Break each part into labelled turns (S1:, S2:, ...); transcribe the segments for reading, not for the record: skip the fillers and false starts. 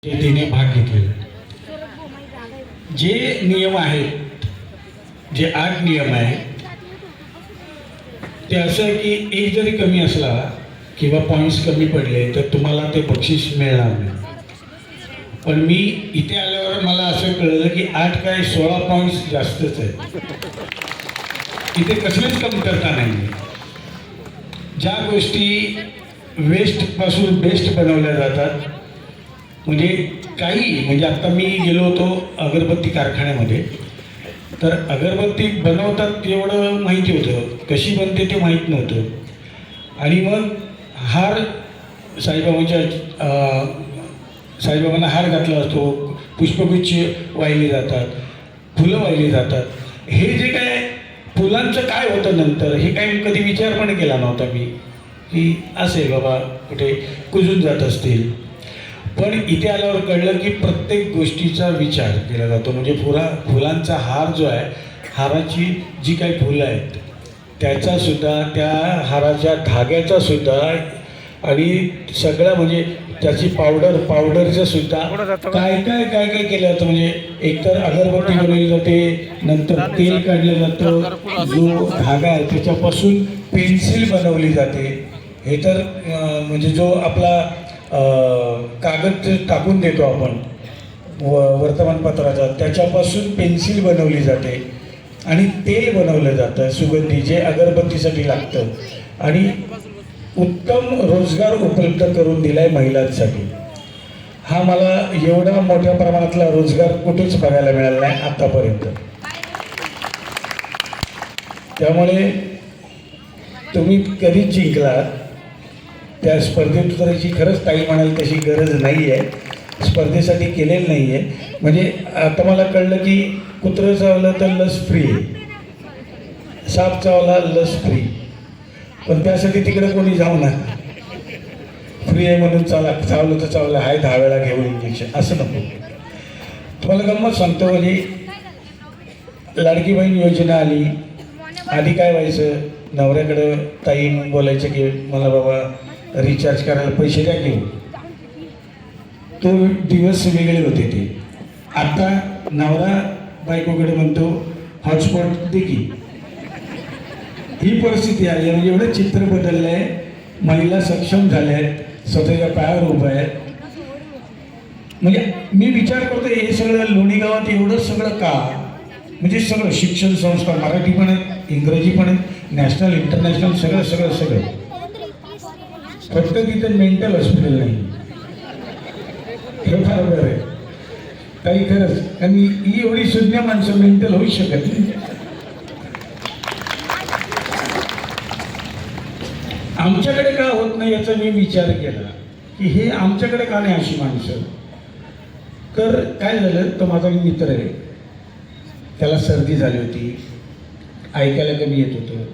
S1: तिने भाग घेतलेला. जे नियम आहेत, जे 8 नियम आहेत, ते असं आहे की एक जरी कमी असला किंवा पॉईंट्स कमी पडले तर तुम्हाला ते बक्षीस मिळणार नाही. पण मी इथे आल्यावर मला असं कळलं की 8 काय 16 पॉईंट्स जास्तच आहे. इथे कसलीच कमतरता नाही. ज्या गोष्टी वेस्टपासून बेस्ट बनवल्या जातात, म्हणजे आता मी गेलो होतो अगरबत्ती कारखान्यामध्ये, तर अगरबत्ती बनवतात एवढं माहिती होतं, कशी बनते ते माहीत नव्हतं. आणि मग हार साईबाबांना हार घातला असतो, पुष्पगुच्छ वाहिली जातात, फुलं वाहिली जातात. हे जे काय फुलांचं काय होतं नंतर, हे काही कधी विचार पण केला नव्हता मी की असेल बाबा कुठे कुजून जात असतील. पण इथे आल्यावर कळलं की प्रत्येक गोष्टीचा विचार केला जातो. म्हणजे फुलांचा हार जो आहे, हाराची जी काही फुलं आहेत त्याचासुद्धा, त्या हाराच्या धाग्याचासुद्धा, आणि सगळं म्हणजे त्याची पावडरचं सुद्धा काय केलं जातं. म्हणजे एकतर अगरबत्ती बनवली जाते, नंतर तेल काढलं जातं, जो धागा आहे त्याच्यापासून पेन्सिल बनवली जाते. हे तर म्हणजे जो आपला कागद टाकून देतो आपण वर्तमानपत्राचा, त्याच्यापासून पेन्सिल बनवली जाते आणि तेल बनवलं जातं सुगंधी, जे अगरबत्तीसाठी लागतं. आणि उत्तम रोजगार उपलब्ध करून दिला आहे महिलांसाठी. हा मला एवढा मोठ्या प्रमाणातला रोजगार कुठेच बघायला मिळाला नाही आतापर्यंत. त्यामुळे तुम्ही कधीच जिंकलात त्या स्पर्धेत उतरायची खरंच ताई म्हणाल तशी गरज नाही आहे, स्पर्धेसाठी केलेलं नाही आहे. म्हणजे आता मला कळलं की कुत्रं चावलं तर लस फ्री आहे, साप चावला लस फ्री, पण त्यासाठी तिकडे कोणी जाऊ नका, फ्री आहे म्हणून चावलं तर चावलं, हाय 10 वेळा घेऊन इंजेक्शन, असं नको. तुम्हाला गंमत सांगतो. म्हणजे लाडकी बहीण योजना आली, आधी काय व्हायचं, नवऱ्याकडं ताई बोलायचं की मला बाबा रिचार्ज करायला पैसे द्या घेऊ, तो दिवस वेगळे होते ते. आता नवरा बायकोकडे म्हणतो हॉटस्पॉट दे की. ही परिस्थिती आली. म्हणजे एवढं चित्र बदललं आहे, महिला सक्षम झाल्या आहेत, स्वतःच्या पायावर उभ्या आहेत. म्हणजे मी विचार करतो हे सगळं लोणी गावात एवढं सगळं का, म्हणजे सगळं शिक्षण संस्था, मराठी पण आहेत, इंग्रजी पण आहेत, नॅशनल इंटरनॅशनल, सगळं. फक्त तिथं मेंटल हॉस्पिटल नाही, हे फार बरं आहे काही खरंच. आणि ही एवढी शून्य माणसं मेंटल होऊ शकत नाही. आमच्याकडे का होत नाही याचा मी विचार केला की हे आमच्याकडे का नाही अशी माणसं. तर काय झालं, तो माझा मित्र आहे, त्याला सर्दी झाली होती, ऐकायला कमी येत होतं,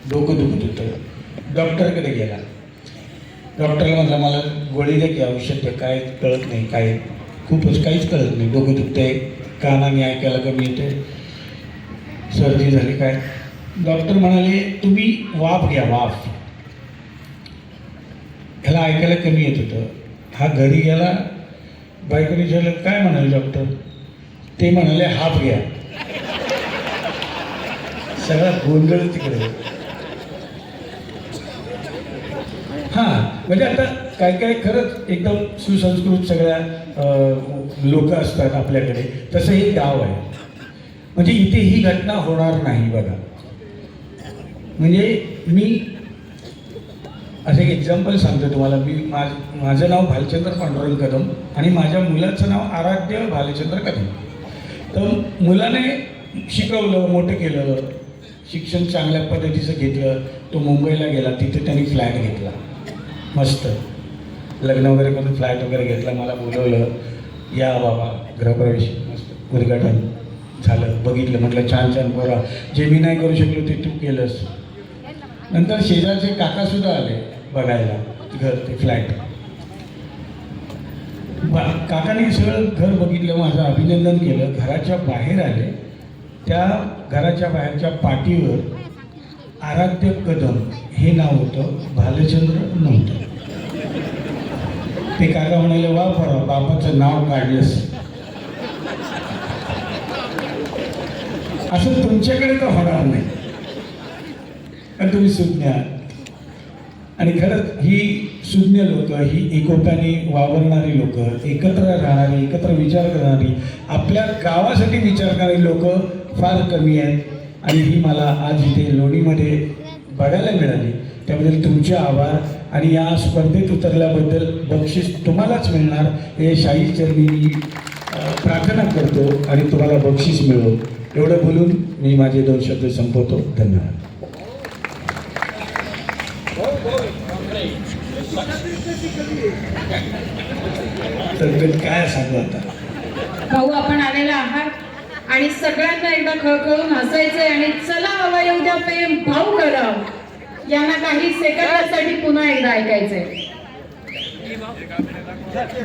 S1: डोकं दुखत होतं. डॉक्टरकडे गेला. डॉक्टरला म्हटलं मला गोळी द्या की औषध द्या, काय कळत नाही, काय खूपच काहीच कळत नाही, डोकं दुखतंय, कानाने ऐकायला कमी येते, सर्दी झाली काय. डॉक्टर म्हणाले तुम्ही वाफ घ्या, वाफ. ह्याला ऐकायला कमी येत होतं. हा घरी गेला, बायकोने विचारलं काय म्हणाले डॉक्टर, ते म्हणाले हाफ घ्या. सगळा गोंधळ तिकडे. हां, म्हणजे आता काय खरंच एकदम सुसंस्कृत सगळ्या लोक असतात आपल्याकडे, तसं हे गाव आहे. म्हणजे इथे ही घटना होणार नाही बघा. म्हणजे मी असं एक एक्झाम्पल सांगतो तुम्हाला. माझं नाव भालचंद्र पांडुरंग कदम आणि माझ्या मुलाचं नाव आराध्य भालचंद्र कदम. तर मुलाने शिकवलं, मोठं केलं, शिक्षण चांगल्या पद्धतीचं घेतलं. तो मुंबईला गेला, तिथे त्यांनी फ्लॅट घेतला, मस्त लग्न वगैरे करून फ्लॅट वगैरे घेतला. मला बोलवलं, या बाबा गृहप्रवेश, मस्त उद्घाटन झालं, बघितलं, म्हटलं छान पोरा, जे मी नाही करू शकलो ते तू केलंस. नंतर शेजारचे काकासुद्धा आले बघायला घर, ते फ्लॅट. काकाने सगळं घर बघितलं, माझं अभिनंदन केलं, घराच्या बाहेर आले. त्या घराच्या बाहेरच्या पाटीवर आराध्य कदम हे नाव होतं, भालचंद्र नव्हतं. ते काका म्हणाले वा बरं बापाचं नाव काढलंस. असं तुमच्याकडे तर होणार नाही, कारण तुम्ही सुज्ञ आहात. आणि खरंच ही सुज्ञ लोक, ही एकोप्याने वावरणारी लोक, एकत्र राहणारी, एकत्र विचार करणारी, आपल्या गावासाठी विचार करणारी लोक फार कमी आहेत. आणि ही मला आज इथे लोणीमध्ये बघायला मिळाली, त्याबद्दल तुमचे आभार. आणि या स्पर्धेत उतरल्याबद्दल बक्षीस तुम्हालाच मिळणार हे शाही चरणी मी प्रार्थना करतो आणि तुम्हाला बक्षीस मिळो. एवढं बोलून मी माझे 2 शब्द संपवतो. धन्यवाद. तर काय सांगू आता.
S2: भाऊ, आपण आलेला आहात आणि सगळ्यांना एकदा खळखळून हसायचंय आणि चला हवा येऊ द्या प्रेम भाऊ कराव, यांना काही सेकंदासाठी पुन्हा एकदा ऐकायचंय.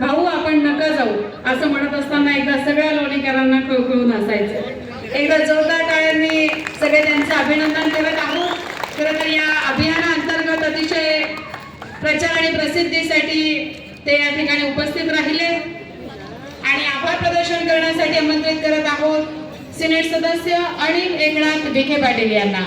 S2: भाऊ आपण नका जाऊ असं म्हणत असताना एकदा सगळ्या लोणीकरांना खळखळून हसायचंय. एकदा जोरदार टाळ्यांनी सगळे त्यांचं अभिनंदन करत आहोत. खरं तर या अभियानाअंतर्गत अतिशय प्रचार आणि प्रसिद्धीसाठी ते या ठिकाणी उपस्थित राहिले आणि आभार प्रदर्शन करण्यासाठी आमंत्रित करत आहोत सिनेट सदस्य अनिल एकनाथ विखे पाटील यांना.